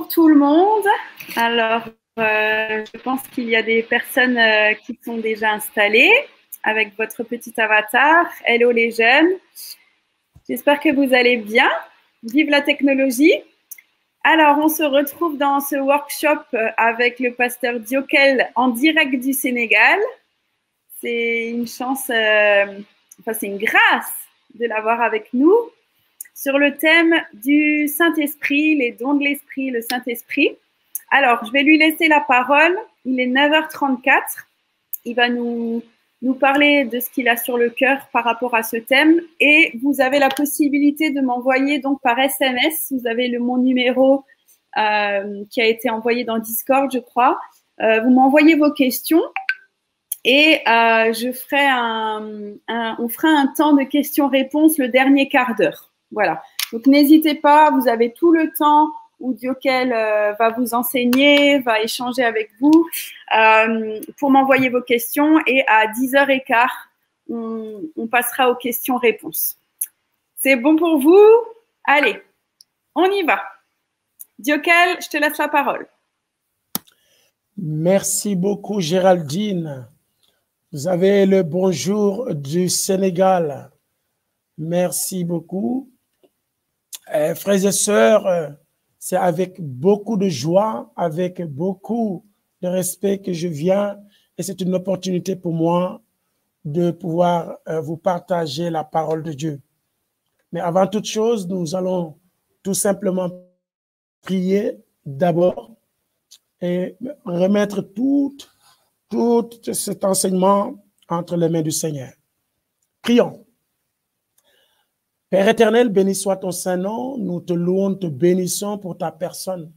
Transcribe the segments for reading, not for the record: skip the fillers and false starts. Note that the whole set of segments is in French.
Bonjour tout le monde. Alors, je pense qu'il y a des personnes qui sont déjà installées avec votre petit avatar. Hello les jeunes. J'espère que vous allez bien. Vive la technologie. Alors, on se retrouve dans ce workshop avec le pasteur Diokel en direct du Sénégal. C'est une chance, c'est une grâce de l'avoir avec nous sur le thème du Saint-Esprit, les dons de l'Esprit, le Saint-Esprit. Alors, je vais lui laisser la parole. Il est 9h34. Il va nous parler de ce qu'il a sur le cœur par rapport à ce thème. Et vous avez la possibilité de m'envoyer donc par SMS. Vous avez mon numéro qui a été envoyé dans Discord, je crois. Vous m'envoyez vos questions et on fera un temps de questions-réponses le dernier quart d'heure. Voilà. Donc, n'hésitez pas. Vous avez tout le temps où Diokel va vous enseigner, va échanger avec vous pour m'envoyer vos questions. Et à 10h15, on passera aux questions-réponses. C'est bon pour vous? Allez, on y va. Diokel, je te laisse la parole. Merci beaucoup, Géraldine. Vous avez le bonjour du Sénégal. Merci beaucoup. Frères et sœurs, c'est avec beaucoup de joie, avec beaucoup de respect que je viens et c'est une opportunité pour moi de pouvoir vous partager la parole de Dieu. Mais avant toute chose, nous allons tout simplement prier d'abord et remettre tout cet enseignement entre les mains du Seigneur. Prions. Père éternel, béni soit ton Saint-Nom, nous te louons, te bénissons pour ta personne.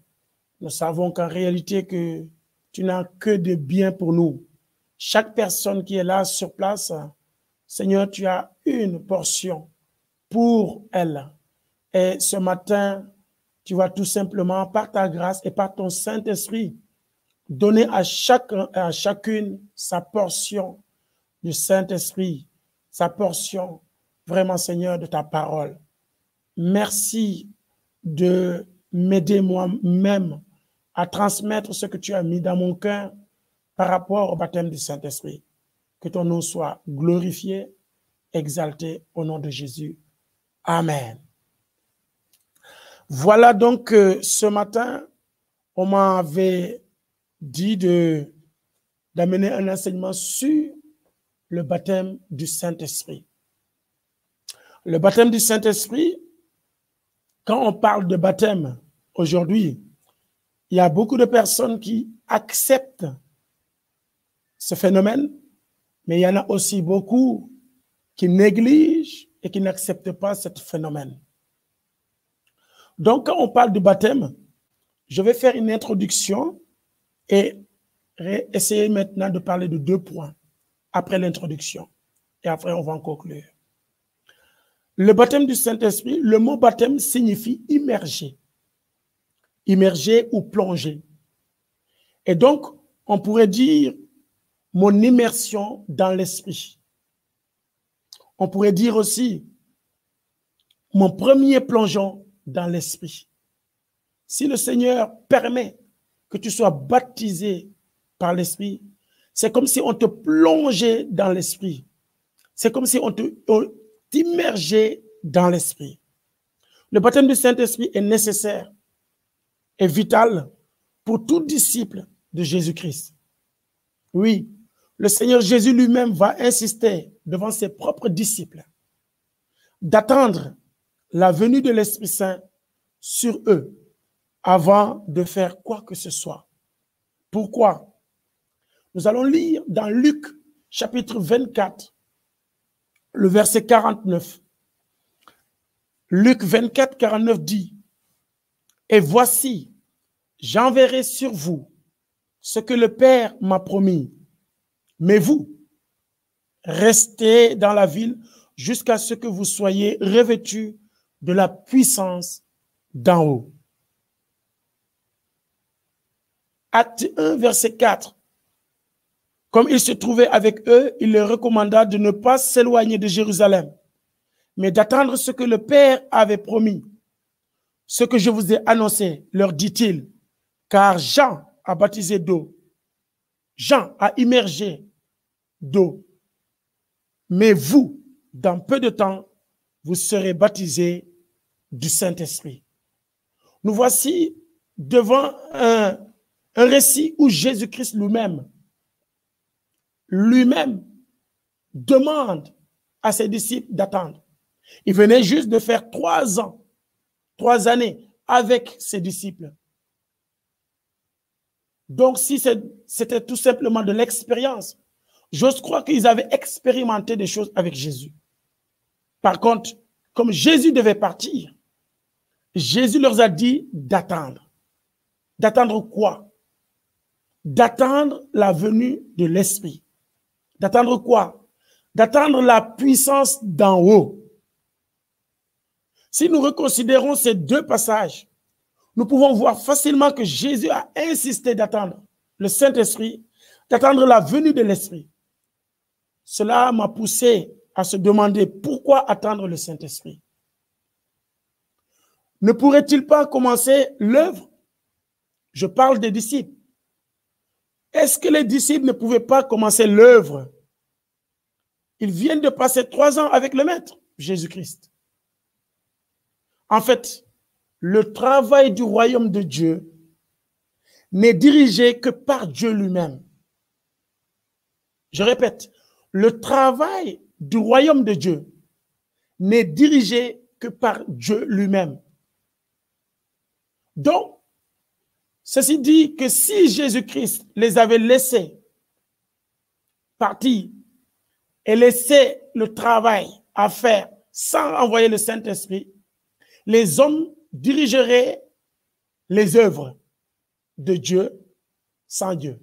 Nous savons qu'en réalité que tu n'as que de bien pour nous. Chaque personne qui est là sur place, Seigneur, tu as une portion pour elle. Et ce matin, tu vas tout simplement, par ta grâce et par ton Saint-Esprit, donner à chacun et à chacune sa portion du Saint-Esprit, sa portion vraiment, Seigneur, de ta parole. Merci de m'aider moi-même à transmettre ce que tu as mis dans mon cœur par rapport au baptême du Saint-Esprit. Que ton nom soit glorifié, exalté au nom de Jésus. Amen. Voilà donc ce matin, on m'avait dit d'amener un enseignement sur le baptême du Saint-Esprit. Le baptême du Saint-Esprit, quand on parle de baptême aujourd'hui, il y a beaucoup de personnes qui acceptent ce phénomène, mais il y en a aussi beaucoup qui négligent et qui n'acceptent pas ce phénomène. Donc, quand on parle de baptême, je vais faire une introduction et essayer maintenant de parler de 2 points après l'introduction. Et après, on va en conclure. Le baptême du Saint-Esprit, le mot baptême signifie immerger. Immerger ou plonger. Et donc, on pourrait dire mon immersion dans l'esprit. On pourrait dire aussi mon premier plongeon dans l'esprit. Si le Seigneur permet que tu sois baptisé par l'esprit, c'est comme si on te plongeait dans l'esprit. C'est comme si on t'immergeait dans l'esprit. Le baptême du Saint-Esprit est nécessaire et vital pour tout disciple de Jésus-Christ. Oui, le Seigneur Jésus lui-même va insister devant ses propres disciples d'attendre la venue de l'Esprit Saint sur eux avant de faire quoi que ce soit. Pourquoi? Nous allons lire dans Luc chapitre 24, le verset 49. Luc 24, 49 dit, « Et voici, j'enverrai sur vous ce que le Père m'a promis. Mais vous, restez dans la ville jusqu'à ce que vous soyez revêtus de la puissance d'en haut. » Acte 1, verset 4. Comme il se trouvait avec eux, il leur recommanda de ne pas s'éloigner de Jérusalem, mais d'attendre ce que le Père avait promis. Ce que je vous ai annoncé, leur dit-il, Car Jean a baptisé d'eau. Jean a immergé d'eau. Mais vous, dans peu de temps, vous serez baptisés du Saint-Esprit. Nous voici devant un récit où Jésus-Christ lui-même demande à ses disciples d'attendre. Il venait juste de faire 3 ans, 3 années avec ses disciples. Donc, si c'était tout simplement de l'expérience, j'ose croire qu'ils avaient expérimenté des choses avec Jésus. Par contre, comme Jésus devait partir, Jésus leur a dit d'attendre. D'attendre quoi? D'attendre la venue de l'Esprit. D'attendre quoi? D'attendre la puissance d'en haut. Si nous reconsidérons ces 2 passages, nous pouvons voir facilement que Jésus a insisté d'attendre le Saint-Esprit, d'attendre la venue de l'Esprit. Cela m'a poussé à se demander pourquoi attendre le Saint-Esprit. Ne pourrait-il pas commencer l'œuvre? Je parle des disciples. Est-ce que les disciples ne pouvaient pas commencer l'œuvre? Ils viennent de passer 3 ans avec le Maître, Jésus-Christ. En fait, le travail du royaume de Dieu n'est dirigé que par Dieu lui-même. Je répète, le travail du royaume de Dieu n'est dirigé que par Dieu lui-même. Donc, ceci dit que si Jésus-Christ les avait laissés partir et laisser le travail à faire sans envoyer le Saint-Esprit, les hommes dirigeraient les œuvres de Dieu sans Dieu.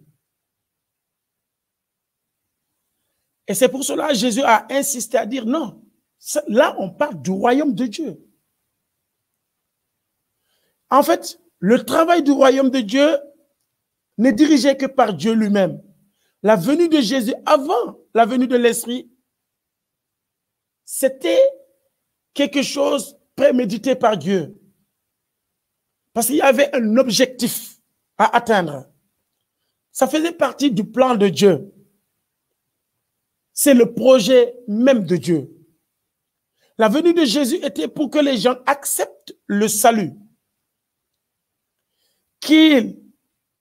Et c'est pour cela que Jésus a insisté à dire non, là on parle du royaume de Dieu. En fait, le travail du royaume de Dieu n'est dirigé que par Dieu lui-même. La venue de Jésus avant la venue de l'Esprit, c'était quelque chose prémédité par Dieu. Parce qu'il y avait un objectif à atteindre. Ça faisait partie du plan de Dieu. C'est le projet même de Dieu. La venue de Jésus était pour que les gens acceptent le salut. Qu'ils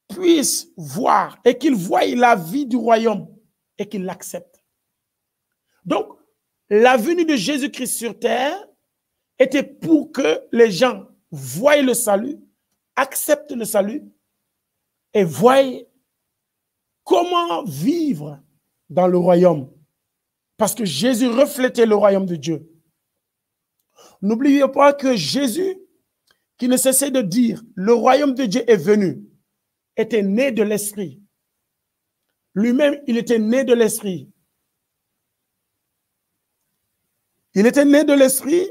puissent voir et qu'ils voient la vie du royaume et qu'ils l'acceptent. Donc, la venue de Jésus-Christ sur terre était pour que les gens voient le salut, acceptent le salut et voient comment vivre dans le royaume. Parce que Jésus reflétait le royaume de Dieu. N'oubliez pas que Jésus, qui ne cessait de dire « le royaume de Dieu est venu », était né de l'Esprit. Lui-même, il était né de l'Esprit. Il était né de l'Esprit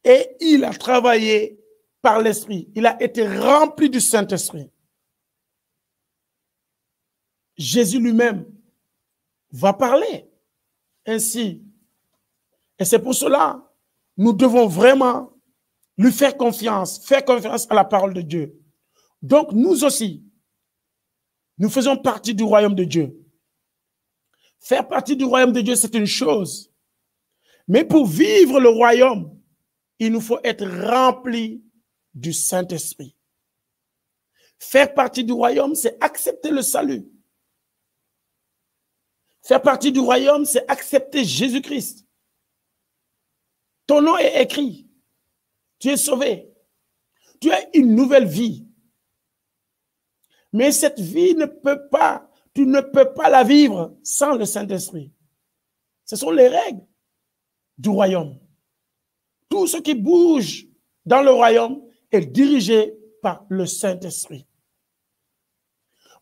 et il a travaillé par l'Esprit. Il a été rempli du Saint-Esprit. Jésus lui-même va parler ainsi. Et c'est pour cela que nous devons vraiment lui faire confiance à la parole de Dieu. Donc nous aussi, nous faisons partie du royaume de Dieu. Faire partie du royaume de Dieu, c'est une chose. Mais pour vivre le royaume, il nous faut être rempli du Saint-Esprit. Faire partie du royaume, c'est accepter le salut. Faire partie du royaume, c'est accepter Jésus-Christ. Ton nom est écrit. Tu es sauvé. Tu as une nouvelle vie. Mais cette vie tu ne peux pas la vivre sans le Saint-Esprit. Ce sont les règles du royaume. Tout ce qui bouge dans le royaume est dirigé par le Saint-Esprit.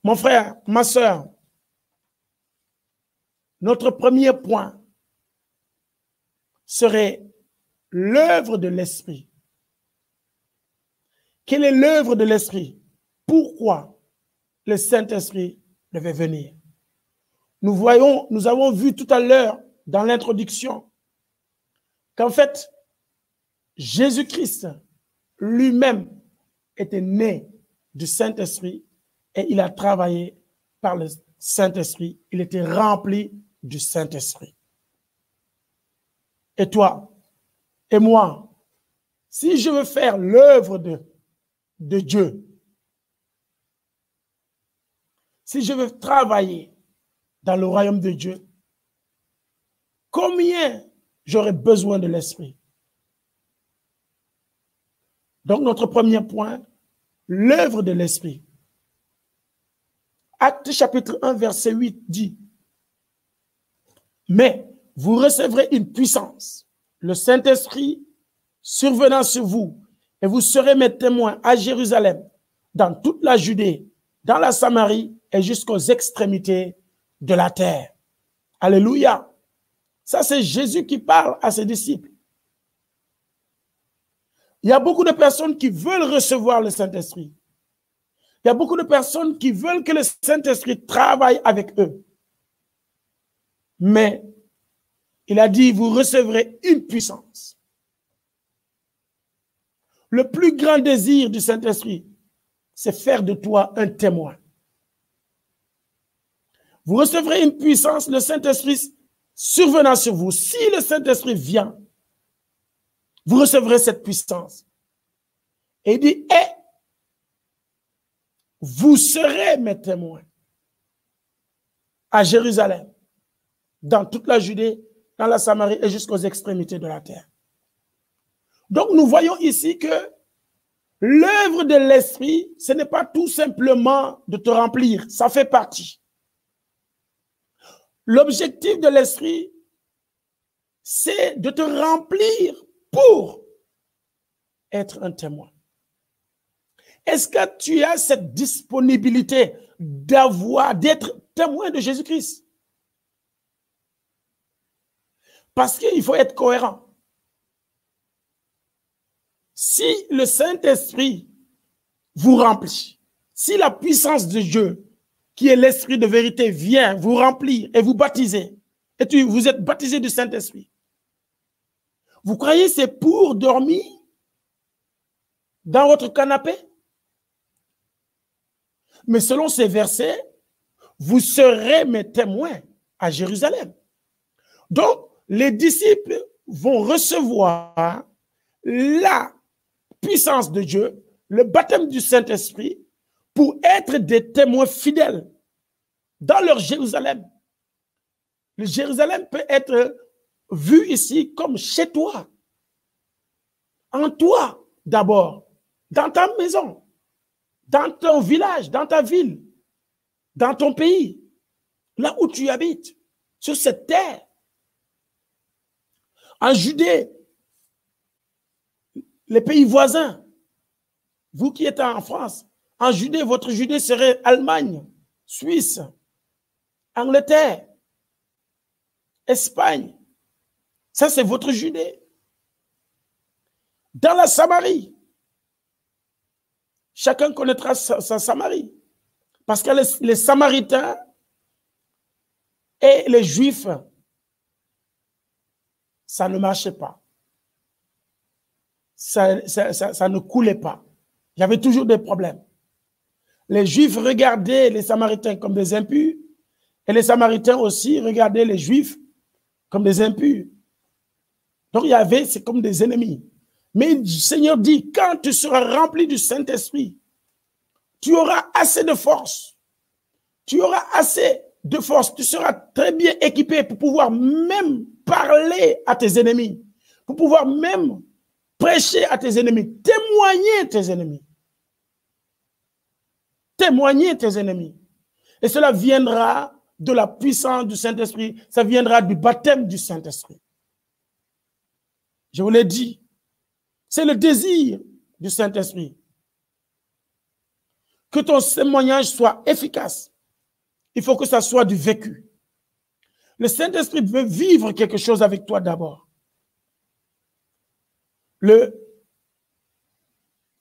Mon frère, ma sœur, notre premier point serait l'œuvre de l'Esprit. Quelle est l'œuvre de l'Esprit? Pourquoi le Saint-Esprit devait venir? Nous avons vu tout à l'heure dans l'introduction qu'en fait, Jésus-Christ lui-même était né du Saint-Esprit et il a travaillé par le Saint-Esprit. Il était rempli du Saint-Esprit. Et toi et moi, si je veux faire l'œuvre de Dieu, si je veux travailler dans le royaume de Dieu, combien j'aurai besoin de l'Esprit? Donc, notre premier point, l'œuvre de l'Esprit. Actes chapitre 1, verset 8 dit, « Mais vous recevrez une puissance, le Saint-Esprit survenant sur vous, et vous serez mes témoins à Jérusalem, dans toute la Judée, dans la Samarie et jusqu'aux extrémités de la terre. » Alléluia. Ça, c'est Jésus qui parle à ses disciples. Il y a beaucoup de personnes qui veulent recevoir le Saint-Esprit. Il y a beaucoup de personnes qui veulent que le Saint-Esprit travaille avec eux. Mais il a dit, vous recevrez une puissance. Le plus grand désir du Saint-Esprit, c'est faire de toi un témoin. Vous recevrez une puissance, le Saint-Esprit survenant sur vous. Si le Saint-Esprit vient, vous recevrez cette puissance. Et il dit, et vous serez mes témoins à Jérusalem, dans toute la Judée, dans la Samarie et jusqu'aux extrémités de la terre. Donc nous voyons ici que l'œuvre de l'Esprit, ce n'est pas tout simplement de te remplir, ça fait partie. L'objectif de l'Esprit, c'est de te remplir pour être un témoin. Est-ce que tu as cette disponibilité d'être témoin de Jésus-Christ? Parce qu'il faut être cohérent. Si le Saint-Esprit vous remplit, si la puissance de Dieu, qui est l'Esprit de vérité, vient vous remplir et vous baptiser, et vous êtes baptisé du Saint-Esprit, vous croyez que c'est pour dormir dans votre canapé? Mais selon ces versets, vous serez mes témoins à Jérusalem. Donc, les disciples vont recevoir la puissance de Dieu, le baptême du Saint-Esprit, pour être des témoins fidèles dans leur Jérusalem. Le Jérusalem peut être vu ici comme chez toi, en toi d'abord, dans ta maison, dans ton village, dans ta ville, dans ton pays, là où tu habites, sur cette terre. En Judée, les pays voisins, vous qui êtes en France, en Judée, votre Judée serait Allemagne, Suisse, Angleterre, Espagne. Ça, c'est votre Judée. Dans la Samarie, chacun connaîtra sa Samarie. Parce que les Samaritains et les Juifs, ça ne marchait pas. Ça ne coulait pas. Il y avait toujours des problèmes. Les Juifs regardaient les Samaritains comme des impurs et les Samaritains aussi regardaient les Juifs comme des impurs. Donc il y avait, c'est comme des ennemis. Mais le Seigneur dit, quand tu seras rempli du Saint-Esprit, tu auras assez de force. Tu auras assez de force. Tu seras très bien équipé pour pouvoir même parler à tes ennemis, pour pouvoir même prêcher à tes ennemis, témoigner tes ennemis. Témoigner tes ennemis. Et cela viendra de la puissance du Saint-Esprit, ça viendra du baptême du Saint-Esprit. Je vous l'ai dit, c'est le désir du Saint-Esprit. Que ton témoignage soit efficace, il faut que ça soit du vécu. Le Saint-Esprit veut vivre quelque chose avec toi d'abord.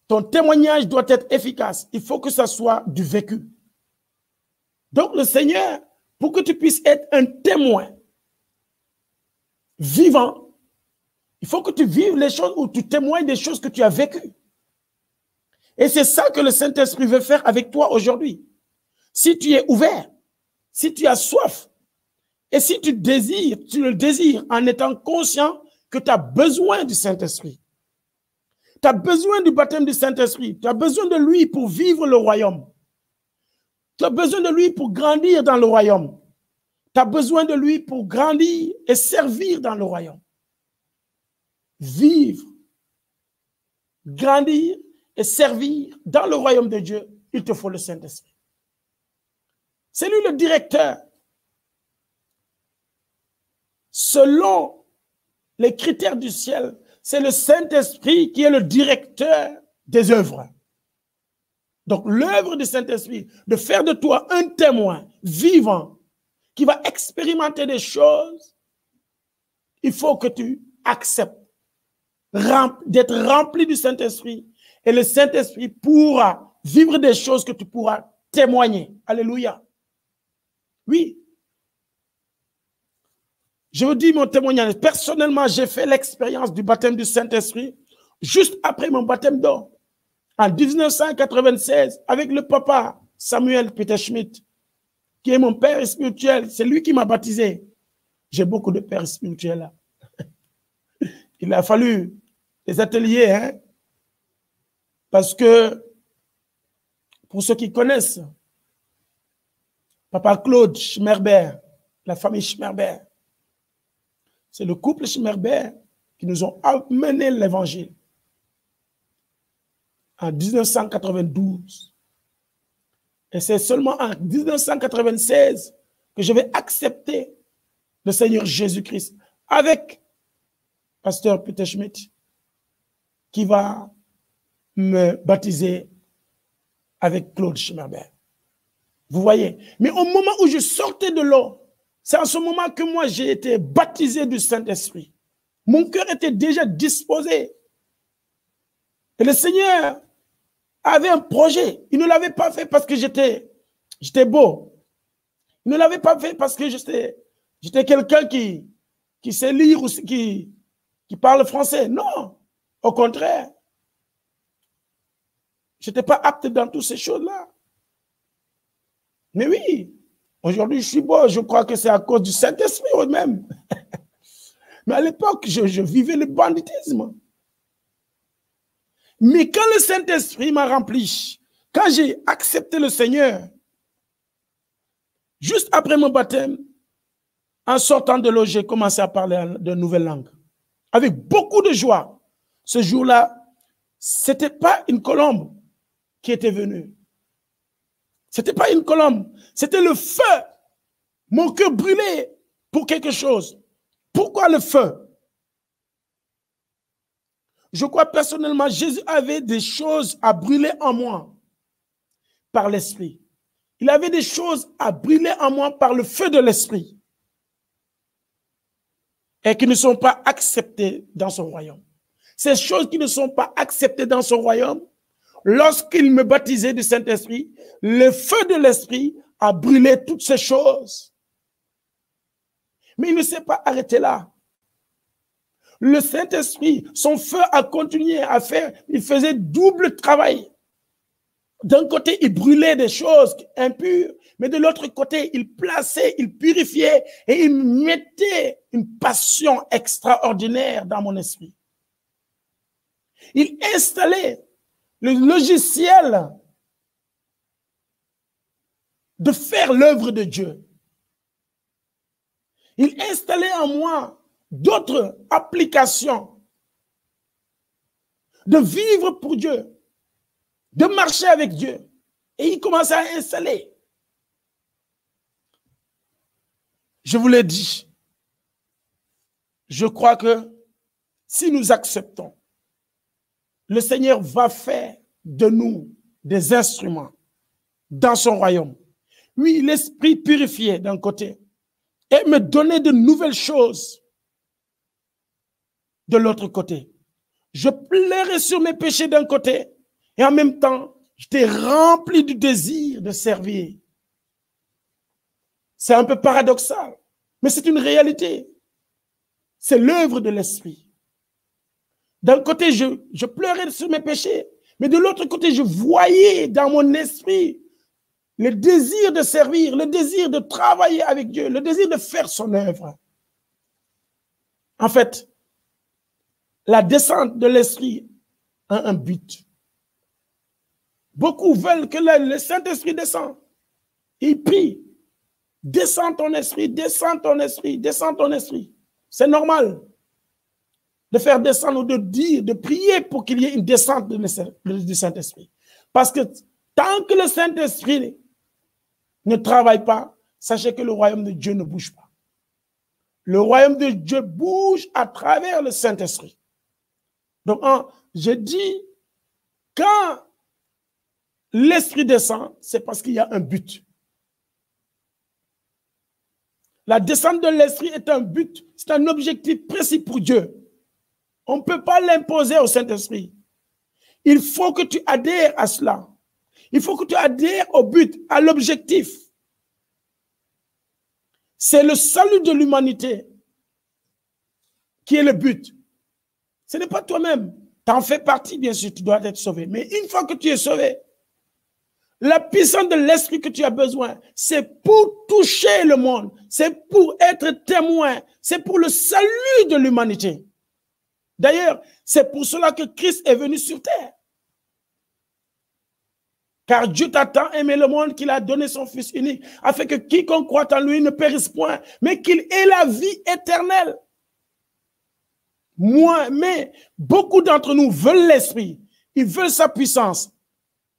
Ton témoignage doit être efficace. Il faut que ça soit du vécu. Donc le Seigneur, pour que tu puisses être un témoin vivant, il faut que tu vives les choses ou tu témoignes des choses que tu as vécues. Et c'est ça que le Saint-Esprit veut faire avec toi aujourd'hui. Si tu es ouvert, si tu as soif, et si tu le désires en étant conscient que tu as besoin du Saint-Esprit. Tu as besoin du baptême du Saint-Esprit. Tu as besoin de lui pour vivre le royaume. Tu as besoin de lui pour grandir dans le royaume. Tu as besoin de lui pour grandir et servir dans le royaume. Vivre, grandir et servir dans le royaume de Dieu, il te faut le Saint-Esprit. C'est lui le directeur. Selon les critères du ciel, c'est le Saint-Esprit qui est le directeur des œuvres. Donc, l'œuvre du Saint-Esprit, de faire de toi un témoin vivant qui va expérimenter des choses, il faut que tu acceptes d'être rempli du Saint-Esprit et le Saint-Esprit pourra vivre des choses que tu pourras témoigner. Alléluia. Oui. Je vous dis mon témoignage. Personnellement, j'ai fait l'expérience du baptême du Saint-Esprit juste après mon baptême d'eau. En 1996, avec le papa Samuel Peter Schmidt, qui est mon père spirituel. C'est lui qui m'a baptisé. J'ai beaucoup de pères spirituels là. Il a fallu des ateliers, hein? Parce que, pour ceux qui connaissent, papa Claude Schmerber, la famille Schmerber, c'est le couple Schmerber qui nous ont amené l'évangile en 1992. Et c'est seulement en 1996 que je vais accepter le Seigneur Jésus-Christ avec pasteur Peter Schmidt qui va me baptiser avec Claude Schmerber. Vous voyez? Mais au moment où je sortais de l'eau, c'est en ce moment que moi j'ai été baptisé du Saint-Esprit. Mon cœur était déjà disposé. Et le Seigneur avait un projet. Il ne l'avait pas fait parce que j'étais beau. Il ne l'avait pas fait parce que j'étais quelqu'un qui sait lire ou qui parle français. Non, au contraire. Je n'étais pas apte dans toutes ces choses-là. Mais oui, aujourd'hui je suis beau. Je crois que c'est à cause du Saint-Esprit même. Mais à l'époque, je vivais le banditisme. Mais quand le Saint-Esprit m'a rempli, quand j'ai accepté le Seigneur, juste après mon baptême, en sortant de l'eau, j'ai commencé à parler de nouvelles langues. Avec beaucoup de joie. Ce jour-là, ce n'était pas une colombe qui était venue. Ce n'était pas une colombe. C'était le feu. Mon cœur brûlait pour quelque chose. Pourquoi le feu? Je crois personnellement, Jésus avait des choses à brûler en moi par l'Esprit. Il avait des choses à brûler en moi par le feu de l'Esprit et qui ne sont pas acceptées dans son royaume. Ces choses qui ne sont pas acceptées dans son royaume, lorsqu'il me baptisait du Saint-Esprit, le feu de l'Esprit a brûlé toutes ces choses. Mais il ne s'est pas arrêté là. Le Saint-Esprit, son feu a continué à faire, il faisait double travail. D'un côté, il brûlait des choses impures, mais de l'autre côté, il plaçait, il purifiait et il mettait une passion extraordinaire dans mon esprit. Il installait le logiciel de faire l'œuvre de Dieu. Il installait en moi d'autres applications de vivre pour Dieu, de marcher avec Dieu. Et il commençait à installer. Je vous l'ai dit, je crois que si nous acceptons, le Seigneur va faire de nous des instruments dans son royaume. Oui, l'esprit purifié d'un côté et me donner de nouvelles choses de l'autre côté. Je plairais sur mes péchés d'un côté et en même temps, j'étais rempli du désir de servir. C'est un peu paradoxal, mais c'est une réalité. C'est l'œuvre de l'esprit. D'un côté, je pleurais sur mes péchés, Mais de l'autre côté, je voyais dans mon esprit le désir de servir, le désir de travailler avec Dieu, le désir de faire son œuvre. En fait, la descente de l'esprit a un but. Beaucoup veulent que le Saint-Esprit descende. Ils prient. Descends ton esprit, descends ton esprit, descends ton esprit. C'est normal de faire descendre ou de dire, de prier pour qu'il y ait une descente du Saint-Esprit. Parce que tant que le Saint-Esprit ne travaille pas, sachez que le royaume de Dieu ne bouge pas. Le royaume de Dieu bouge à travers le Saint-Esprit. Donc, je dis, quand l'Esprit descend, c'est parce qu'il y a un but. La descente de l'Esprit est un but, c'est un objectif précis pour Dieu. On ne peut pas l'imposer au Saint-Esprit. Il faut que tu adhères à cela. Il faut que tu adhères au but, à l'objectif. C'est le salut de l'humanité qui est le but. Ce n'est pas toi-même. Tu en fais partie, bien sûr, tu dois être sauvé. Mais une fois que tu es sauvé, la puissance de l'esprit que tu as besoin, c'est pour toucher le monde, c'est pour être témoin, c'est pour le salut de l'humanité. D'ailleurs, c'est pour cela que Christ est venu sur terre. Car Dieu t'a tant aimé le monde qu'il a donné son Fils unique, afin que quiconque croit en lui ne périsse point, mais qu'il ait la vie éternelle. Mais beaucoup d'entre nous veulent l'esprit, ils veulent sa puissance,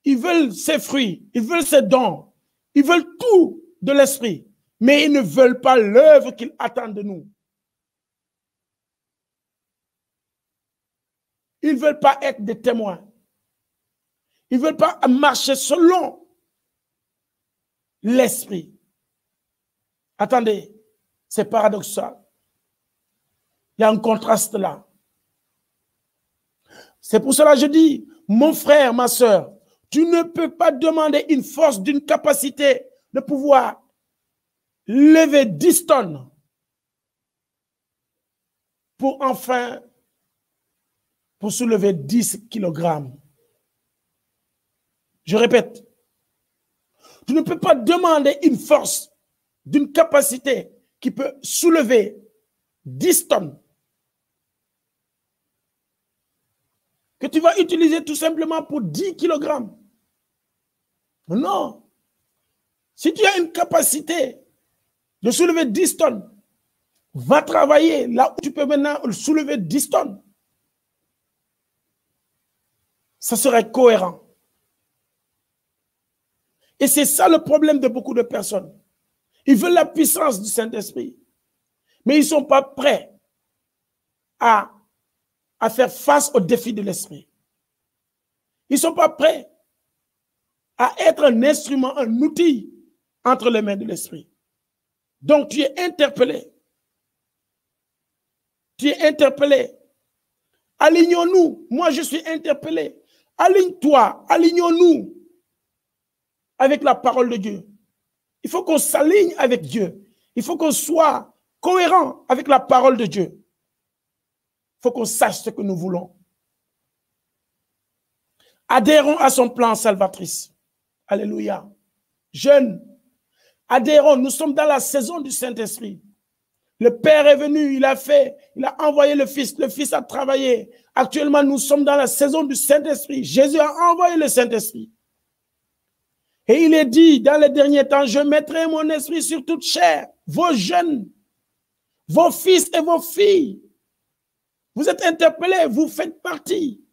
ils veulent ses fruits, ils veulent ses dons, ils veulent tout de l'esprit, mais ils ne veulent pas l'œuvre qu'ils attendent de nous. Ils ne veulent pas être des témoins. Ils ne veulent pas marcher selon l'esprit. Attendez, c'est paradoxal. Il y a un contraste là. C'est pour cela que je dis, mon frère, ma soeur, tu ne peux pas demander une force d'une capacité de pouvoir lever 10 tonnes pour soulever 10 kilogrammes. Je répète, tu ne peux pas demander une force d'une capacité qui peut soulever 10 tonnes que tu vas utiliser tout simplement pour 10 kilogrammes. Non. Si tu as une capacité de soulever 10 tonnes, va travailler là où tu peux maintenant soulever 10 tonnes. Ça serait cohérent. Et c'est ça le problème de beaucoup de personnes. Ils veulent la puissance du Saint-Esprit, mais ils ne sont pas prêts à faire face aux défis de l'esprit. Ils ne sont pas prêts à être un instrument, un outil entre les mains de l'esprit. Donc tu es interpellé. Tu es interpellé. Alignons-nous. Moi, je suis interpellé. Aligne-toi. Alignons-nous avec la parole de Dieu. Il faut qu'on s'aligne avec Dieu. Il faut qu'on soit cohérent avec la parole de Dieu. Il faut qu'on sache ce que nous voulons. Adhérons à son plan salvatrice. Alléluia. Jeunes, adhérons. Nous sommes dans la saison du Saint-Esprit. Le Père est venu, il a envoyé le Fils a travaillé. Actuellement, nous sommes dans la saison du Saint-Esprit. Jésus a envoyé le Saint-Esprit. Et il est dit, dans les derniers temps, je mettrai mon esprit sur toute chair, vos jeunes, vos fils et vos filles. Vous êtes interpellés, vous faites partie.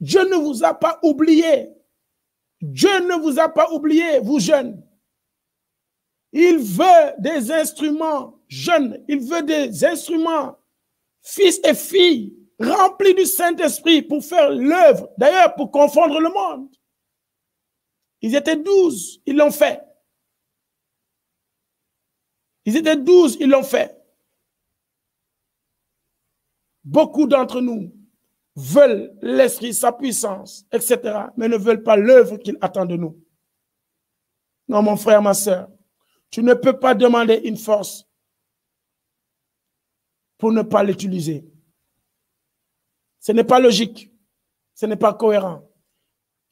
Dieu ne vous a pas oublié. Dieu ne vous a pas oublié, vous jeunes. Il veut des instruments jeunes, il veut des instruments, fils et filles, remplis du Saint-Esprit pour faire l'œuvre, d'ailleurs pour confondre le monde. Ils étaient 12, ils l'ont fait. Ils étaient 12, ils l'ont fait. Beaucoup d'entre nous veulent l'esprit, sa puissance, etc., mais ne veulent pas l'œuvre qu'il attend de nous. Non, mon frère, ma soeur, tu ne peux pas demander une force pour ne pas l'utiliser. Ce n'est pas logique, ce n'est pas cohérent.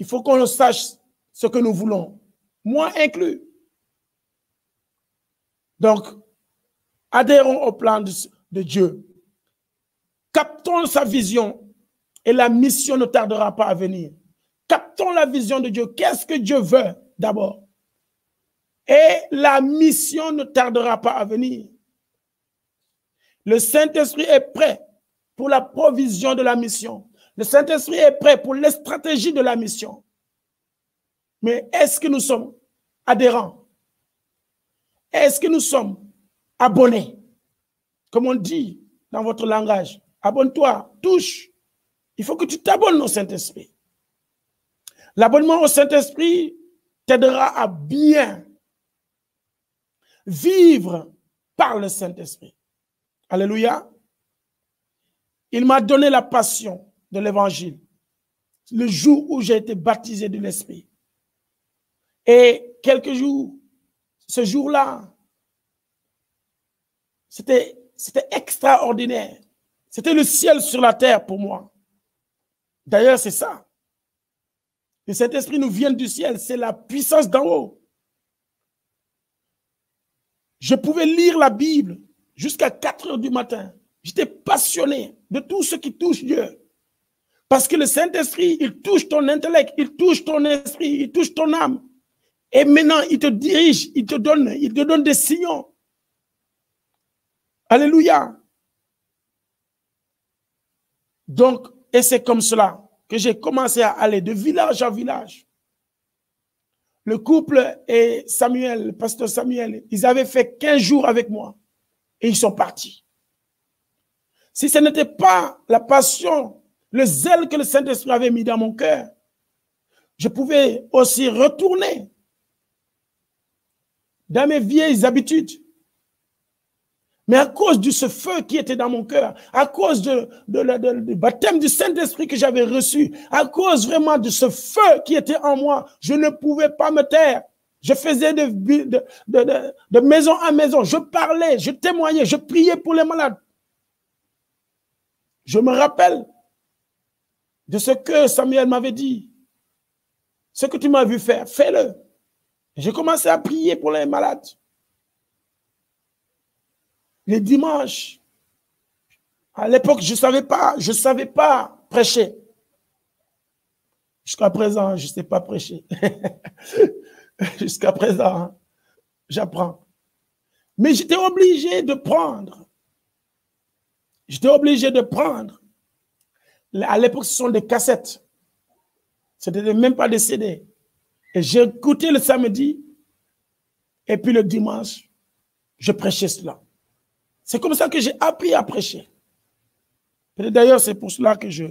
Il faut qu'on sache ce que nous voulons, moi inclus. Donc, adhérons au plan de Dieu. Captons sa vision et la mission ne tardera pas à venir. Captons la vision de Dieu. Qu'est-ce que Dieu veut d'abord? Et la mission ne tardera pas à venir. Le Saint-Esprit est prêt pour la provision de la mission. Le Saint-Esprit est prêt pour les stratégies de la mission. Mais est-ce que nous sommes adhérents? Est-ce que nous sommes abonnés? Comme on dit dans votre langage, abonne-toi, touche. Il faut que tu t'abonnes au Saint-Esprit. L'abonnement au Saint-Esprit t'aidera à bien vivre par le Saint-Esprit. Alléluia. Il m'a donné la passion de l'évangile le jour où j'ai été baptisé de l'Esprit. Et quelques jours, ce jour-là, c'était extraordinaire. C'était le ciel sur la terre pour moi. D'ailleurs, c'est ça. Le Saint-Esprit nous vient du ciel. C'est la puissance d'en haut. Je pouvais lire la Bible jusqu'à 4 heures du matin. J'étais passionné de tout ce qui touche Dieu. Parce que le Saint-Esprit, il touche ton intellect, il touche ton esprit, il touche ton âme. Et maintenant, il te dirige, il te donne des signaux. Alléluia. Donc, et c'est comme cela que j'ai commencé à aller de village en village. Le couple et Samuel, le pasteur Samuel, ils avaient fait 15 jours avec moi et ils sont partis. Si ce n'était pas la passion, le zèle que le Saint-Esprit avait mis dans mon cœur, je pouvais aussi retourner dans mes vieilles habitudes. Mais à cause de ce feu qui était dans mon cœur, à cause du baptême du Saint-Esprit que j'avais reçu, à cause vraiment de ce feu qui était en moi, je ne pouvais pas me taire. Je faisais de maison en maison, je parlais, je témoignais, je priais pour les malades. Je me rappelle de ce que Samuel m'avait dit. Ce que tu m'as vu faire, fais-le. J'ai commencé à prier pour les malades. Les dimanches, à l'époque, je ne savais pas prêcher. Jusqu'à présent, je ne sais pas prêcher. Jusqu'à présent, j'apprends. Mais j'étais obligé de prendre. J'étais obligé de prendre. À l'époque, ce sont des cassettes. Ce n'était même pas des CD. Et j'écoutais le samedi. Et puis le dimanche, je prêchais cela. C'est comme ça que j'ai appris à prêcher. D'ailleurs, c'est pour cela que je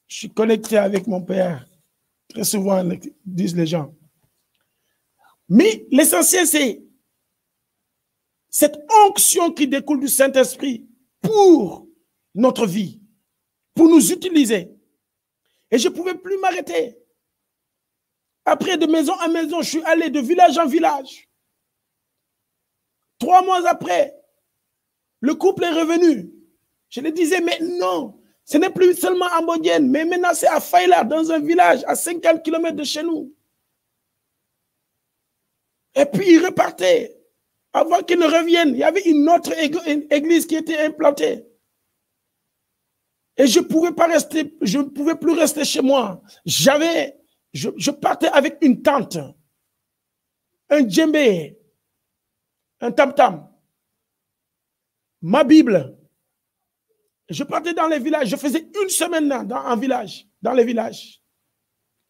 suis connecté avec mon père. Très souvent, disent les gens. Mais l'essentiel, c'est cette onction qui découle du Saint-Esprit pour notre vie, pour nous utiliser. Et je ne pouvais plus m'arrêter. Après, de maison en maison, je suis allé de village en village. 3 mois après, le couple est revenu. Je lui disais, mais non, ce n'est plus seulement à Mbodiène, mais maintenant c'est à Fayla, dans un village à 50 km de chez nous. Et puis il repartait. Avant qu'il ne revienne, il y avait une autre église qui était implantée. Et je ne pouvais plus rester chez moi. Je partais avec une tente, un djembé, un tam-tam, ma Bible. Je partais dans les villages. Je faisais 1 semaine dans les villages.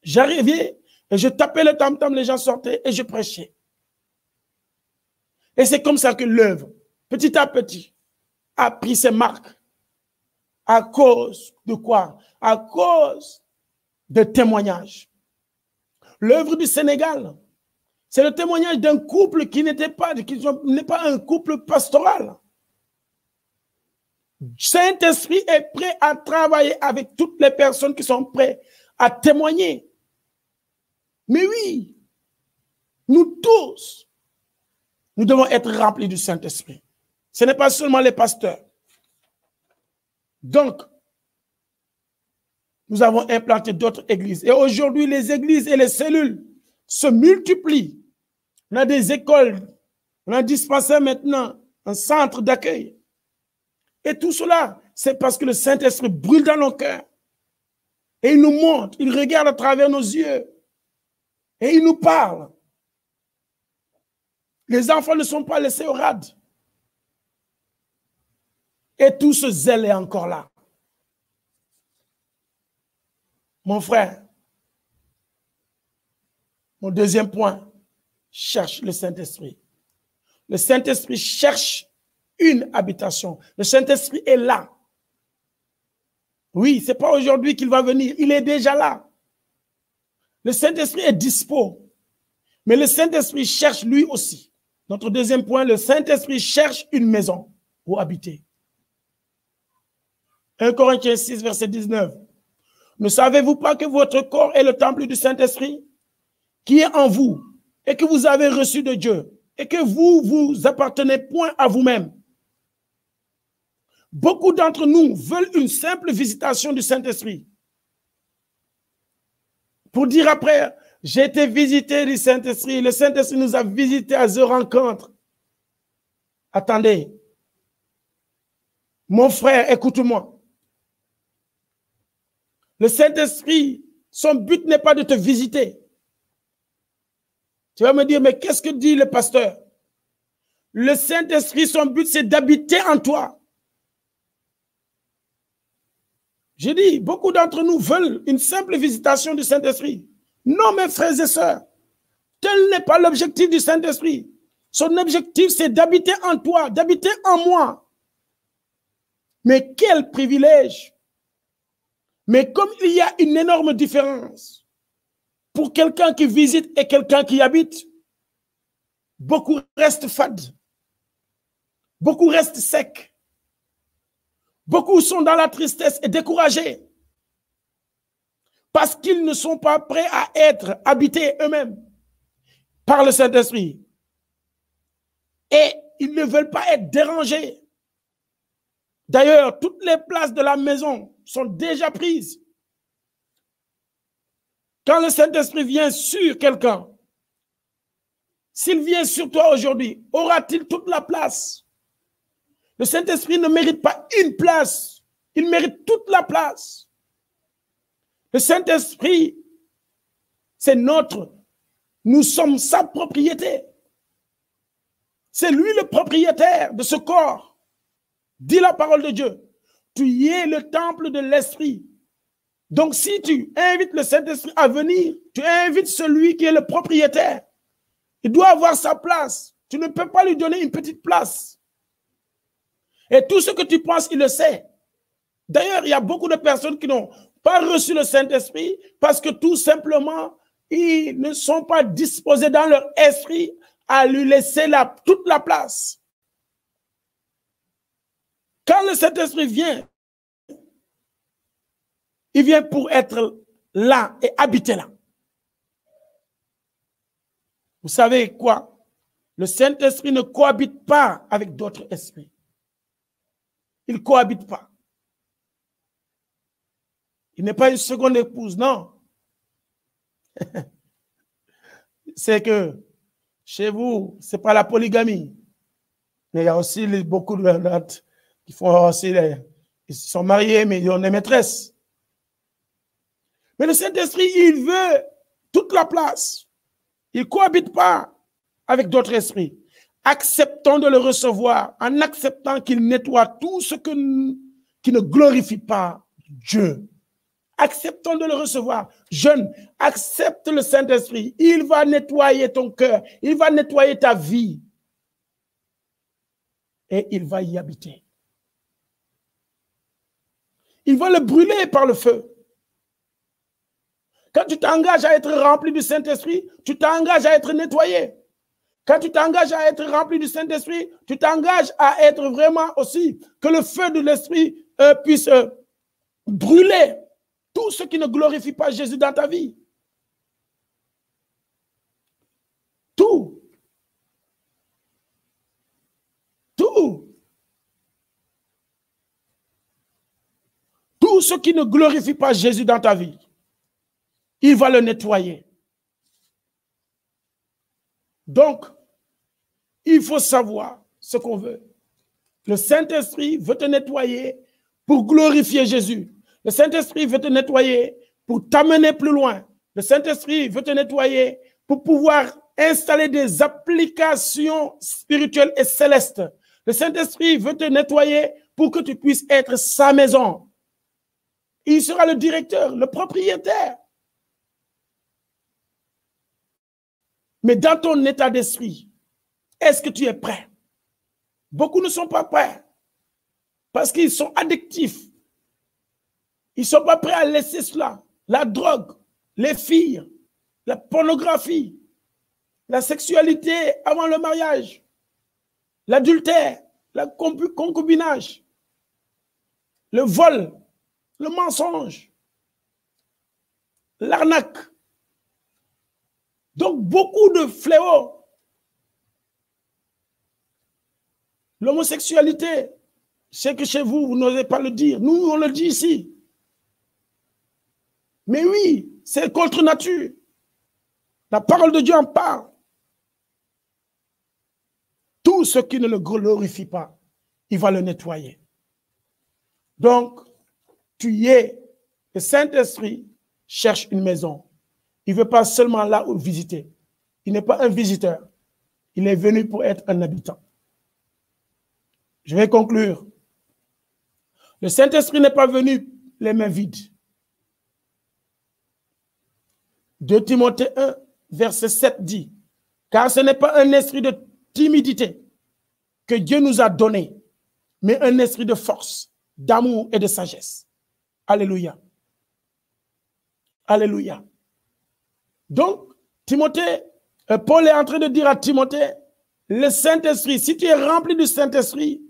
J'arrivais et je tapais le tam-tam, les gens sortaient et je prêchais. Et c'est comme ça que l'œuvre, petit à petit, a pris ses marques. À cause de quoi? À cause de témoignages. L'œuvre du Sénégal, c'est le témoignage d'un couple qui n'est pas un couple pastoral. Saint-Esprit est prêt à travailler avec toutes les personnes qui sont prêtes à témoigner. Mais oui, nous tous, nous devons être remplis du Saint-Esprit. Ce n'est pas seulement les pasteurs. Donc, nous avons implanté d'autres églises. Et aujourd'hui, les églises et les cellules se multiplient. On a des écoles, on a dispensé maintenant un centre d'accueil. Et tout cela, c'est parce que le Saint-Esprit brûle dans nos cœurs. Et il nous montre, il regarde à travers nos yeux. Et il nous parle. Les enfants ne sont pas laissés au rade. Et tout ce zèle est encore là. Mon frère, mon deuxième point, cherche le Saint-Esprit. Le Saint-Esprit cherche une habitation. Le Saint-Esprit est là. Oui, ce n'est pas aujourd'hui qu'il va venir. Il est déjà là. Le Saint-Esprit est dispo. Mais le Saint-Esprit cherche lui aussi. Notre deuxième point, le Saint-Esprit cherche une maison où habiter. 1 Corinthiens 6, verset 19. Ne savez-vous pas que votre corps est le temple du Saint-Esprit qui est en vous et que vous avez reçu de Dieu et que vous appartenez point à vous-même? Beaucoup d'entre nous veulent une simple visitation du Saint-Esprit. Pour dire après, j'ai été visité du Saint-Esprit, le Saint-Esprit nous a visités à The Rencontre. Attendez. Mon frère, écoute-moi. Le Saint-Esprit, son but n'est pas de te visiter. Tu vas me dire, mais qu'est-ce que dit le pasteur? Le Saint-Esprit, son but, c'est d'habiter en toi. J'ai dit, beaucoup d'entre nous veulent une simple visitation du Saint-Esprit. Non, mes frères et sœurs, tel n'est pas l'objectif du Saint-Esprit. Son objectif, c'est d'habiter en toi, d'habiter en moi. Mais quel privilège! Mais comme il y a une énorme différence pour quelqu'un qui visite et quelqu'un qui habite, beaucoup restent fades, beaucoup restent secs, beaucoup sont dans la tristesse et découragés parce qu'ils ne sont pas prêts à être habités eux-mêmes par le Saint-Esprit. Et ils ne veulent pas être dérangés. D'ailleurs, toutes les places de la maison sont déjà prises. Quand le Saint-Esprit vient sur quelqu'un, s'il vient sur toi aujourd'hui, aura-t-il toute la place? Le Saint-Esprit ne mérite pas une place, il mérite toute la place. Le Saint-Esprit, c'est notre, nous sommes sa propriété. C'est lui le propriétaire de ce corps. Dis la parole de Dieu. Tu y es le temple de l'Esprit. Donc, si tu invites le Saint-Esprit à venir, tu invites celui qui est le propriétaire. Il doit avoir sa place. Tu ne peux pas lui donner une petite place. Et tout ce que tu penses, il le sait. D'ailleurs, il y a beaucoup de personnes qui n'ont pas reçu le Saint-Esprit parce que tout simplement, ils ne sont pas disposés dans leur esprit à lui laisser toute la place. Quand le Saint-Esprit vient, il vient pour être là et habiter là. Vous savez quoi? Le Saint-Esprit ne cohabite pas avec d'autres esprits. Il ne cohabite pas. Il n'est pas une seconde épouse, non. C'est que chez vous, ce n'est pas la polygamie. Mais il y a aussi beaucoup de gens qui font aussi, ils sont mariés, mais ils ont des maîtresses. Mais le Saint-Esprit, il veut toute la place. Il ne cohabite pas avec d'autres esprits. Acceptons de le recevoir en acceptant qu'il nettoie tout ce qui ne glorifie pas Dieu. Acceptons de le recevoir. Jeune, accepte le Saint-Esprit. Il va nettoyer ton cœur. Il va nettoyer ta vie. Et il va y habiter. Il va le brûler par le feu. Quand tu t'engages à être rempli du Saint-Esprit, tu t'engages à être nettoyé. Quand tu t'engages à être rempli du Saint-Esprit, tu t'engages à être vraiment aussi, que le feu de l'Esprit puisse brûler tout ce qui ne glorifie pas Jésus dans ta vie. Tout. Tout ce qui ne glorifie pas Jésus dans ta vie, il va le nettoyer. Donc, il faut savoir ce qu'on veut. Le Saint-Esprit veut te nettoyer pour glorifier Jésus. Le Saint-Esprit veut te nettoyer pour t'amener plus loin. Le Saint-Esprit veut te nettoyer pour pouvoir installer des applications spirituelles et célestes. Le Saint-Esprit veut te nettoyer pour que tu puisses être sa maison. Il sera le directeur, le propriétaire. Mais dans ton état d'esprit, est-ce que tu es prêt? Beaucoup ne sont pas prêts parce qu'ils sont addictifs. Ils ne sont pas prêts à laisser cela. La drogue, les filles, la pornographie, la sexualité avant le mariage, l'adultère, le concubinage, le vol, le mensonge, l'arnaque. Donc, beaucoup de fléaux. L'homosexualité, c'est que chez vous, vous n'osez pas le dire. Nous, on le dit ici. Mais oui, c'est contre nature. La parole de Dieu en parle. Tout ce qui ne le glorifie pas, il va le nettoyer. Donc, tu y es. Le Saint-Esprit cherche une maison. Il ne veut pas seulement là où visiter. Il n'est pas un visiteur. Il est venu pour être un habitant. Je vais conclure. Le Saint-Esprit n'est pas venu les mains vides. 2 Timothée 1, verset 7 dit, car ce n'est pas un esprit de timidité que Dieu nous a donné, mais un esprit de force, d'amour et de sagesse. Alléluia. Alléluia. Donc, Paul est en train de dire à Timothée, le Saint-Esprit, si tu es rempli du Saint-Esprit,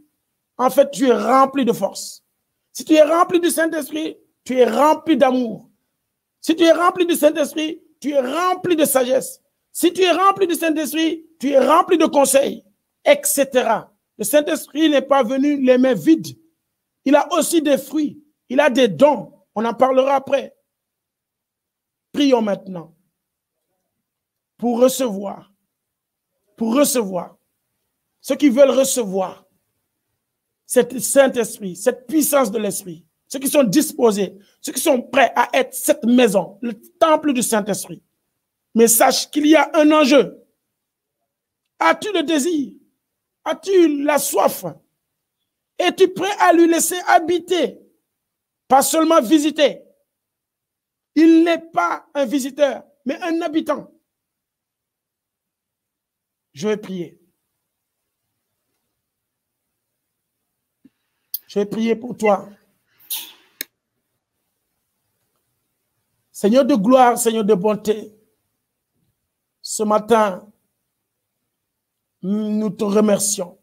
en fait, tu es rempli de force. Si tu es rempli du Saint-Esprit, tu es rempli d'amour. Si tu es rempli du Saint-Esprit, tu es rempli de sagesse. Si tu es rempli du Saint-Esprit, tu es rempli de conseils, etc. Le Saint-Esprit n'est pas venu les mains vides. Il a aussi des fruits. Il a des dons. On en parlera après. Prions maintenant pour recevoir. Pour recevoir. Ceux qui veulent recevoir cet Saint-Esprit, cette puissance de l'Esprit. Ceux qui sont disposés, ceux qui sont prêts à être cette maison, le temple du Saint-Esprit. Mais sache qu'il y a un enjeu. As-tu le désir? As-tu la soif? Es-tu prêt à lui laisser habiter? Pas seulement visiter. Il n'est pas un visiteur, mais un habitant. Je vais prier. Je vais prier pour toi. Seigneur de gloire, Seigneur de bonté, ce matin, nous te remercions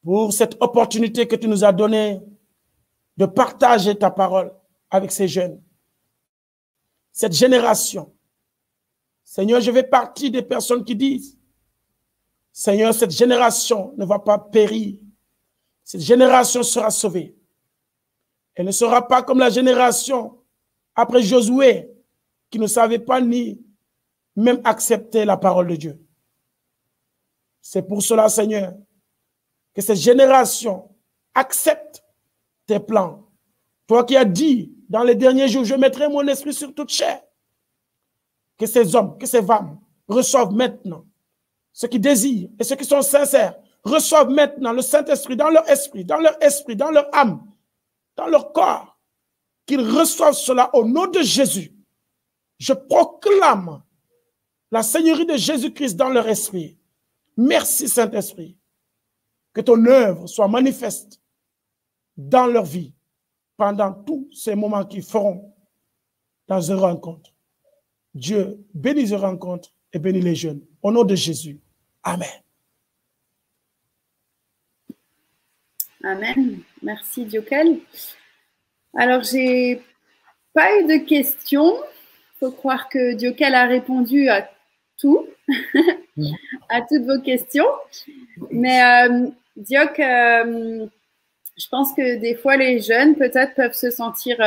pour cette opportunité que tu nous as donnée de partager ta parole avec ces jeunes, cette génération. Seigneur, je vais partir des personnes qui disent, Seigneur, cette génération ne va pas périr. Cette génération sera sauvée. Elle ne sera pas comme la génération après Josué, qui ne savait pas ni même accepter la parole de Dieu. C'est pour cela, Seigneur, que cette génération accepte tes plans. Toi qui as dit, dans les derniers jours, je mettrai mon esprit sur toute chair. Que ces hommes, que ces femmes reçoivent maintenant, ceux qui désirent et ceux qui sont sincères, reçoivent maintenant le Saint-Esprit dans leur esprit, dans leur âme, dans leur corps, qu'ils reçoivent cela au nom de Jésus. Je proclame la Seigneurie de Jésus-Christ dans leur esprit. Merci Saint-Esprit. Que ton œuvre soit manifeste dans leur vie pendant tous ces moments qu'ils feront dans une rencontre. Dieu bénit ces rencontres et bénit les jeunes. Au nom de Jésus. Amen. Amen. Merci Diokel. Alors, j'ai pas eu de questions. Il faut croire que Diokel a répondu à tout, à toutes vos questions. Mais Dioc, je pense que des fois, les jeunes, peut-être, peuvent se sentir,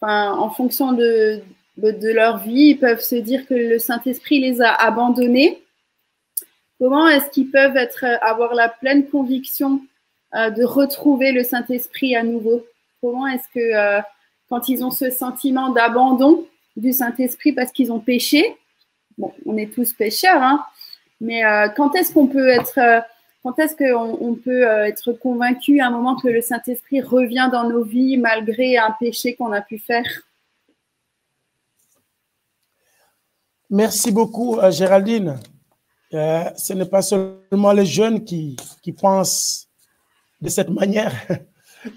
en fonction de leur vie, ils peuvent se dire que le Saint-Esprit les a abandonnés. Comment est-ce qu'ils peuvent avoir la pleine conviction de retrouver le Saint-Esprit à nouveau? Comment est-ce que, quand ils ont ce sentiment d'abandon du Saint-Esprit parce qu'ils ont péché, bon, on est tous pécheurs, hein, mais quand est-ce qu'on peut être, être convaincu à un moment que le Saint-Esprit revient dans nos vies malgré un péché qu'on a pu faire? Merci beaucoup, Géraldine. Ce n'est pas seulement les jeunes qui pensent de cette manière. Il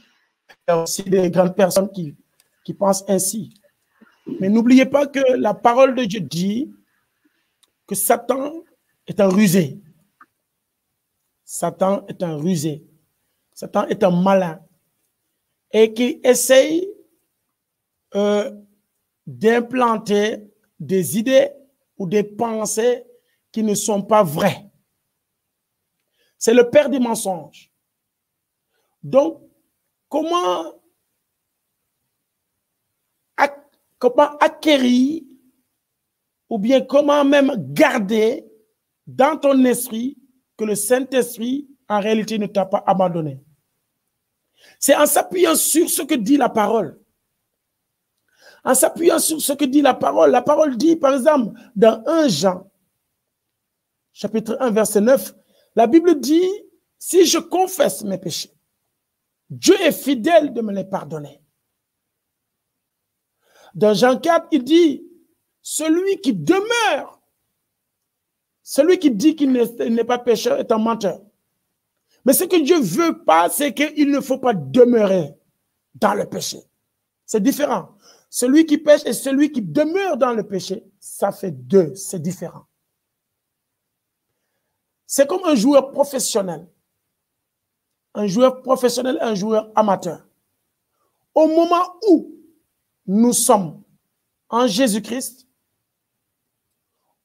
y a aussi des grandes personnes qui pensent ainsi. Mais n'oubliez pas que la parole de Dieu dit que Satan est un rusé. Satan est un rusé. Satan est un malin. Et qui essaye d'implanter des idées ou des pensées qui ne sont pas vraies. C'est le père des mensonges. Donc, comment acquérir ou bien comment même garder dans ton esprit que le Saint-Esprit, en réalité, ne t'a pas abandonné. C'est en s'appuyant sur ce que dit la parole. En s'appuyant sur ce que dit la parole dit, par exemple, dans 1 Jean, chapitre 1, verset 9, la Bible dit, si je confesse mes péchés, Dieu est fidèle de me les pardonner. Dans Jean 4, il dit, celui qui demeure, celui qui dit qu'il n'est pas pécheur est un menteur. Mais ce que Dieu ne veut pas, c'est qu'il ne faut pas demeurer dans le péché. C'est différent. Celui qui pêche et celui qui demeure dans le péché, ça fait deux, c'est différent. C'est comme un joueur professionnel. Un joueur professionnel et un joueur amateur. Au moment où nous sommes en Jésus-Christ,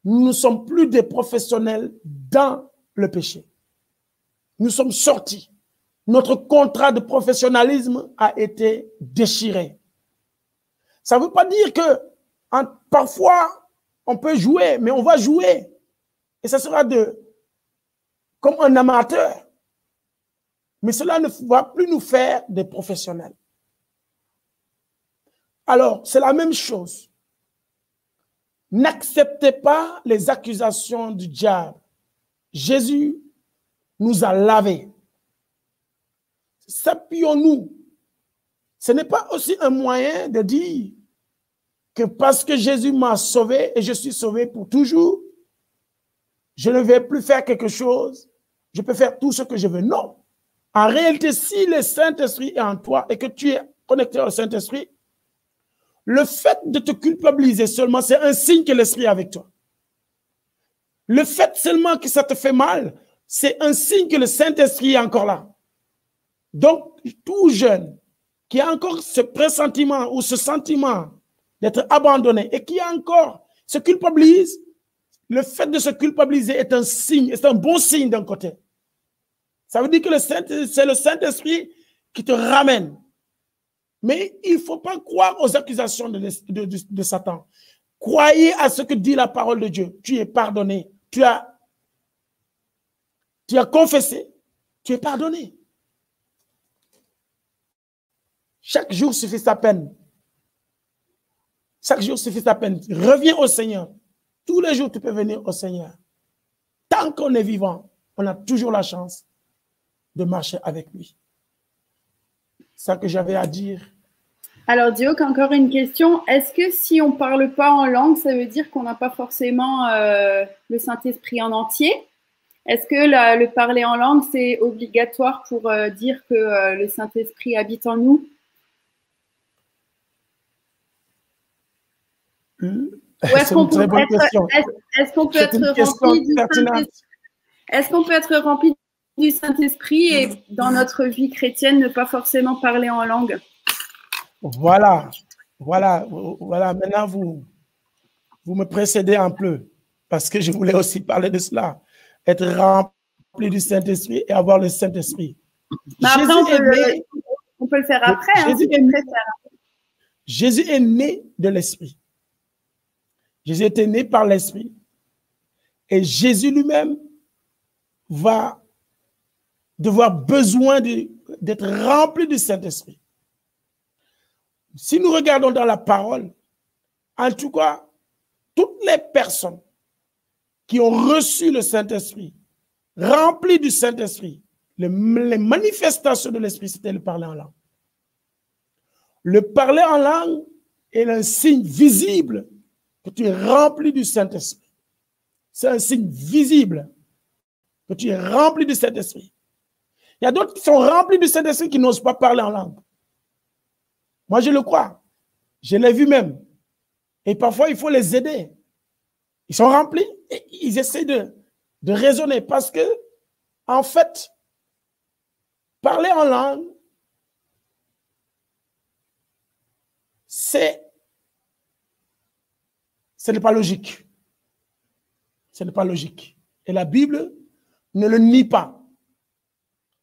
nous ne sommes plus des professionnels dans le péché. Nous sommes sortis. Notre contrat de professionnalisme a été déchiré. Ça ne veut pas dire que parfois on peut jouer, mais on va jouer. Et ça sera comme un amateur. Mais cela ne va plus nous faire des professionnels. Alors, c'est la même chose. N'acceptez pas les accusations du diable. Jésus nous a lavés. S'appuyons-nous. Ce n'est pas aussi un moyen de dire que parce que Jésus m'a sauvé et je suis sauvé pour toujours, je ne vais plus faire quelque chose, je peux faire tout ce que je veux. Non. En réalité, si le Saint-Esprit est en toi et que tu es connecté au Saint-Esprit, le fait de te culpabiliser seulement, c'est un signe que l'Esprit est avec toi. Le fait seulement que ça te fait mal, c'est un signe que le Saint-Esprit est encore là. Donc, tout jeune qui a encore ce pressentiment ou ce sentiment d'être abandonné et qui a encore se culpabilise, le fait de se culpabiliser est un signe, c'est un bon signe d'un côté. Ça veut dire que c'est le Saint-Esprit qui te ramène. Mais il ne faut pas croire aux accusations de Satan. Croyez à ce que dit la parole de Dieu. Tu es pardonné. Tu as confessé. Tu es pardonné. Chaque jour suffit sa peine. Chaque jour suffit sa peine. Reviens au Seigneur. Tous les jours, tu peux venir au Seigneur. Tant qu'on est vivant, on a toujours la chance de marcher avec lui. C'est ça que j'avais à dire. Alors, Dioc, encore une question. Est-ce que si on ne parle pas en langue, ça veut dire qu'on n'a pas forcément le Saint-Esprit en entier? Est-ce que le parler en langue, c'est obligatoire pour dire que le Saint-Esprit habite en nous? C'est une très bonne question. Est-ce qu'on peut être rempli du Saint-Esprit? Est-ce qu'on peut être rempli du Saint-Esprit et dans notre vie chrétienne ne pas forcément parler en langue? Voilà. Maintenant, vous me précédez un peu parce que je voulais aussi parler de cela. Être rempli du Saint-Esprit et avoir le Saint-Esprit. Mais après, on peut le faire après, hein, si tu préfères. Jésus est né de l'Esprit. Jésus était né par l'Esprit. Et Jésus lui-même va devoir besoin d'être rempli du Saint-Esprit. Si nous regardons dans la parole, en tout cas, toutes les personnes qui ont reçu le Saint-Esprit, remplies du Saint-Esprit, les manifestations de l'Esprit, c'était le parler en langue. Le parler en langue est un signe visible que tu es rempli du Saint-Esprit. C'est un signe visible que tu es rempli du Saint-Esprit. Il y a d'autres qui sont remplis du Saint-Esprit qui n'osent pas parler en langue. Moi, je le crois. Je l'ai vu même. Et parfois, il faut les aider. Ils sont remplis et ils essaient de raisonner parce que, en fait, parler en langue, ce n'est pas logique. Ce n'est pas logique. Et la Bible ne le nie pas.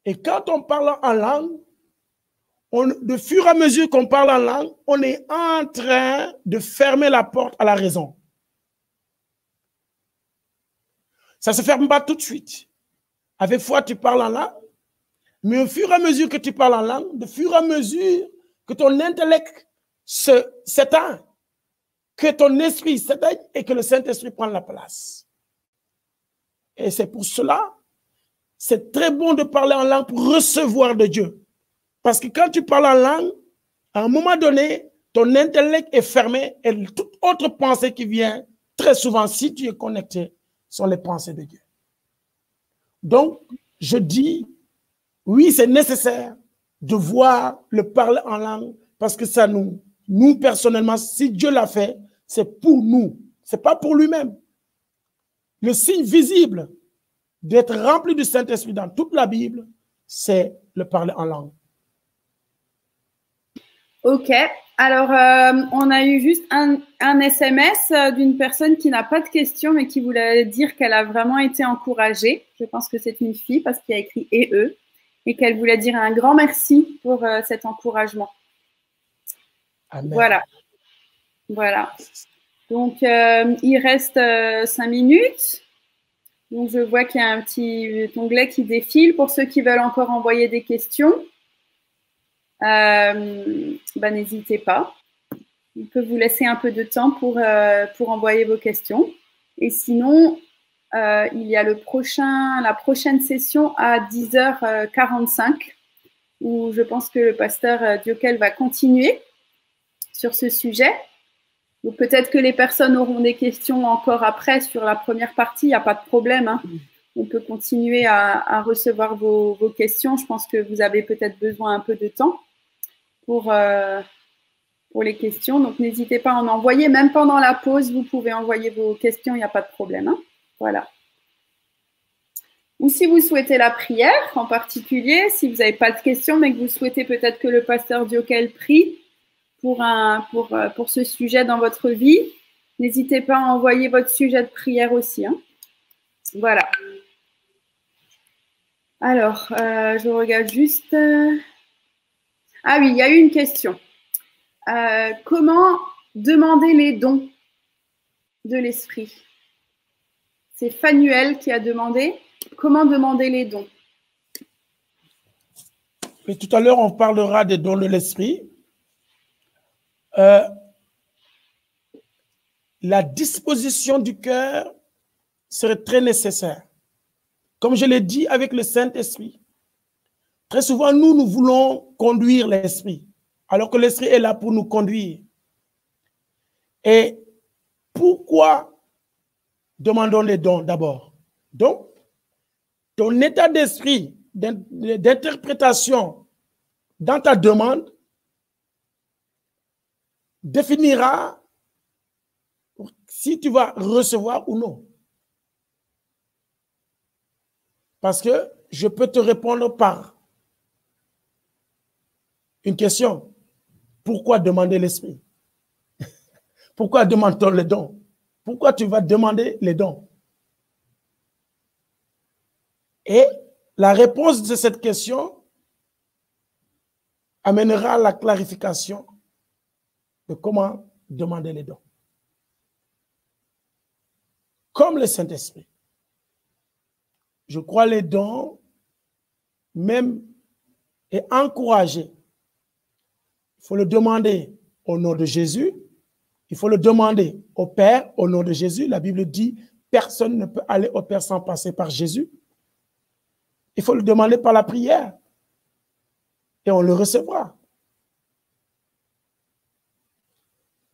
Et quand on parle en langue, de fur et à mesure qu'on parle en langue, on est en train de fermer la porte à la raison. Ça ne se ferme pas tout de suite. Avec foi, tu parles en langue, mais au fur et à mesure que tu parles en langue, de fur et à mesure que ton intellect s'éteint, que ton esprit s'éteint et que le Saint-Esprit prend la place. Et c'est pour cela, c'est très bon de parler en langue pour recevoir de Dieu. Parce que quand tu parles en langue, à un moment donné, ton intellect est fermé et toute autre pensée qui vient, très souvent, si tu es connecté, sont les pensées de Dieu. Donc, je dis, oui, c'est nécessaire de voir le parler en langue parce que ça nous personnellement, si Dieu l'a fait, c'est pour nous. Ce n'est pas pour lui-même. Le signe visible d'être rempli du Saint-Esprit dans toute la Bible, c'est le parler en langue. Ok, alors on a eu juste un SMS d'une personne qui n'a pas de questions mais qui voulait dire qu'elle a vraiment été encouragée. Je pense que c'est une fille parce qu'il y a écrit « et eux » et qu'elle voulait dire un grand merci pour cet encouragement. Amen. Voilà. Donc, il reste 5 minutes. Donc, je vois qu'il y a un petit onglet qui défile pour ceux qui veulent encore envoyer des questions. N'hésitez pas. On peut vous laisser un peu de temps pour envoyer vos questions. Et sinon, il y a la prochaine session à 10h45 où je pense que le pasteur Diokel va continuer sur ce sujet. Donc peut-être que les personnes auront des questions encore après sur la première partie, il n'y a pas de problème. Hein. On peut continuer à recevoir vos questions. Je pense que vous avez peut-être besoin un peu de temps pour les questions. Donc, n'hésitez pas à en envoyer. Même pendant la pause, vous pouvez envoyer vos questions. Il n'y a pas de problème. Hein. Voilà. Ou si vous souhaitez la prière en particulier, si vous n'avez pas de questions, mais que vous souhaitez peut-être que le pasteur Diokel prie pour ce sujet dans votre vie, n'hésitez pas à envoyer votre sujet de prière aussi. Hein. Voilà. Alors, je regarde juste... Ah oui, il y a eu une question. Comment demander les dons de l'esprit? C'est Fanuel qui a demandé. Comment demander les dons? Et tout à l'heure, on parlera des dons de l'esprit. La disposition du cœur serait très nécessaire. Comme je l'ai dit avec le Saint-Esprit, très souvent, nous voulons conduire l'esprit, alors que l'esprit est là pour nous conduire. Et pourquoi demandons les dons d'abord? Donc, ton état d'esprit, d'interprétation dans ta demande définira si tu vas recevoir ou non. Parce que je peux te répondre par une question. Pourquoi demander l'esprit? Pourquoi demande-t-on les dons? Pourquoi tu vas demander les dons? Et la réponse de cette question amènera la clarification de comment demander les dons. Comme le Saint-Esprit. Je crois les dons, même, et encourager. Il faut le demander au nom de Jésus. Il faut le demander au Père au nom de Jésus. La Bible dit, personne ne peut aller au Père sans passer par Jésus. Il faut le demander par la prière. Et on le recevra.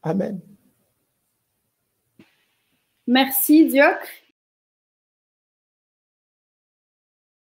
Amen. Merci, Diocre.